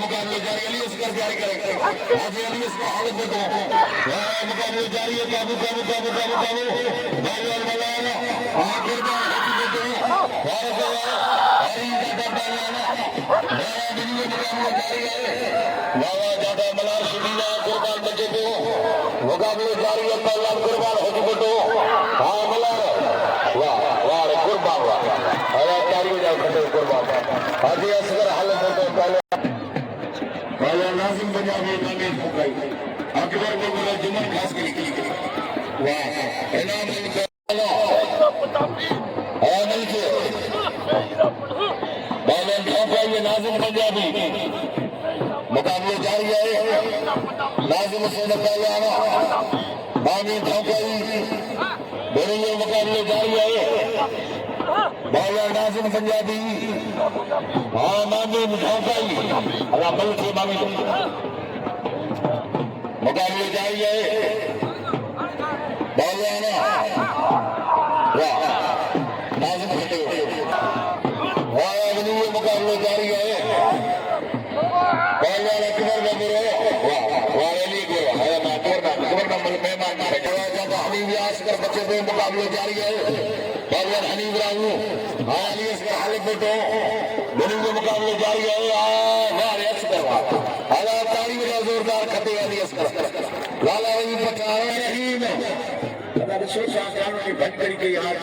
مقابلے جاری علی اصغر جاری کرے حاجی علی اصغر حالت بتو مقابلے جاری ہے کابو کابو کابو کابو کابو بالوال مولانا آخر بار حاجی بتو بارک اللہ ہری جاتا بالانا نیا دلی مقابلے جاری ہے بابا جاتا ملار شدیدہ قربان بچے کو مقابلے جاری ہے پہلا قربان حاجی بتو ہاں ملار واہ واہ قربان واہ اللہ تاری ہو جائے کھٹے قربان حاجی اصغر حالت بتو پہلے ناظم پنجابی تعمیر پھوکائی اکبر کو بولا جمعہ خاص کے لکھی واہ انعام اللہ عامل کے بابن پھوکائی ناظم پنجابی مقابلے جاری ہے ناظم حسین پہلوانا بابن پھوکائی دونوں مقابلے جاری ہے بابا ناظم پنجابی ہاں مامی مٹھائی اللہ بل سے مامی مقابلے جاری ہے بابا نا ناظم پھٹے ہاں اگلی مقابلے جاری ہے بابا اکبر بابر واہ علی کو ہے ماتور نا اکبر نا مہمان ہے جب حبیب اصغر بچے دو مقابلے جاری ہے بابا حنیف راہو ہاں علی اصغر حالت بیٹو دونوں مقابلے جاری ہے واہ اصغر اعلی تاری والا زوردار کھٹے علی اصغر لالا ولی پٹھان رحیم اللہ رسول صاحب نے بھٹ کر کے یہاں